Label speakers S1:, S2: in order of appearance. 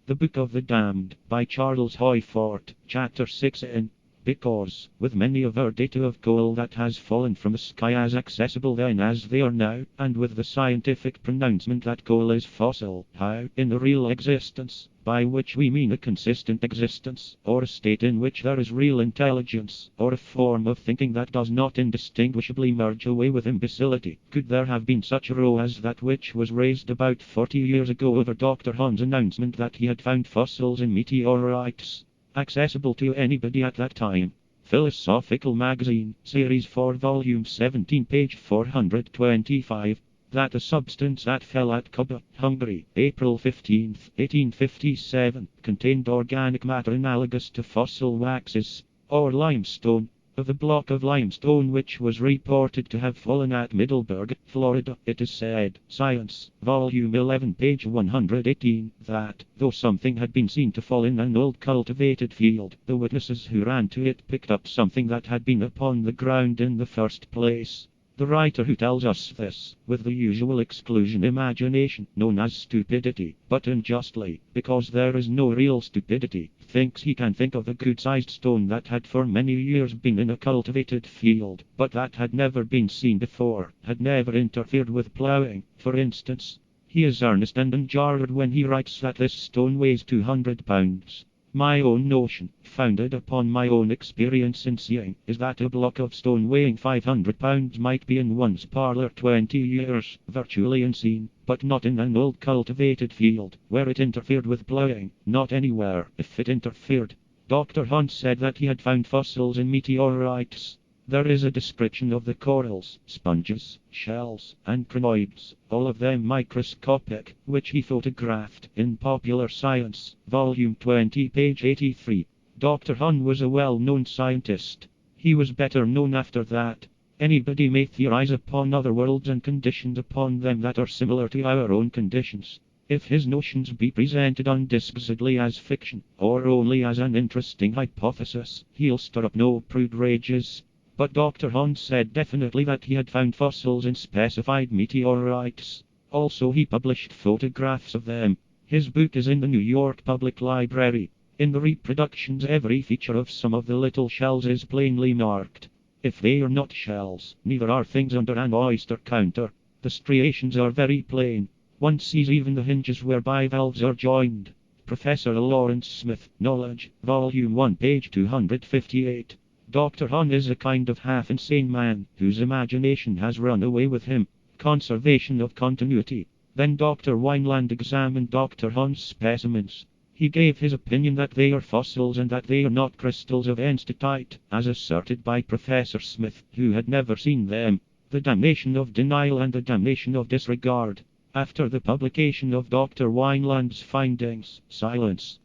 S1: The Book of the Damned, by Charles Hoyfort, Chapter 6 in. Because, with many of our data of coal that has fallen from the sky as accessible then as they are now, and with the scientific pronouncement that coal is fossil, how, in the real existence, by which we mean a consistent existence, or a state in which there is real intelligence, or a form of thinking that does not indistinguishably merge away with imbecility, could there have been such a row as that which was raised about 40 years ago over Dr. Hunn's announcement that he had found fossils in meteorites? Accessible to anybody at that time. Philosophical Magazine, Series 4, Volume 17, page 425. That a substance that fell at Kuba, Hungary, April 15, 1857, contained organic matter analogous to fossil waxes, or limestone. Of the block of limestone which was reported to have fallen at Middleburg, Florida, it is said, Science, Volume 11, page 118, that, though something had been seen to fall in an old cultivated field, the witnesses who ran to it picked up something that had been upon the ground in the first place. The writer who tells us this, with the usual exclusion imagination, known as stupidity, but unjustly, because there is no real stupidity, thinks he can think of a good-sized stone that had for many years been in a cultivated field, but that had never been seen before, had never interfered with plowing, for instance. He is earnest and unjarred when he writes that this stone weighs 200 pounds. My own notion, founded upon my own experience in seeing, is that a block of stone weighing 500 pounds might be in one's parlour 20 years, virtually unseen, but not in an old cultivated field, where it interfered with ploughing, not anywhere, if it interfered. Dr. Hunt said that he had found fossils in meteorites. There is a description of the corals, sponges, shells, and crinoids, all of them microscopic, which he photographed in Popular Science, Volume 20, page 83. Dr. Hunt was a well-known scientist. He was better known after that. Anybody may theorize upon other worlds and conditions upon them that are similar to our own conditions. If his notions be presented undisguisedly as fiction, or only as an interesting hypothesis, he'll stir up no prude rages. But Dr. Hunt said definitely that he had found fossils in specified meteorites. Also he published photographs of them. His book is in the New York Public Library. In the reproductions every feature of some of the little shells is plainly marked. If they are not shells, neither are things under an oyster counter. The striations are very plain. One sees even the hinges where bivalves are joined. Professor Lawrence Smith, Knowledge, Volume 1, page 258. Dr. Hunt is a kind of half-insane man, whose imagination has run away with him. Conservation of continuity. Then Dr. Wineland examined Dr. Hunt's specimens. He gave his opinion that they are fossils and that they are not crystals of enstatite, as asserted by Professor Smith, who had never seen them. The damnation of denial and the damnation of disregard. After the publication of Dr. Wineland's findings, silence.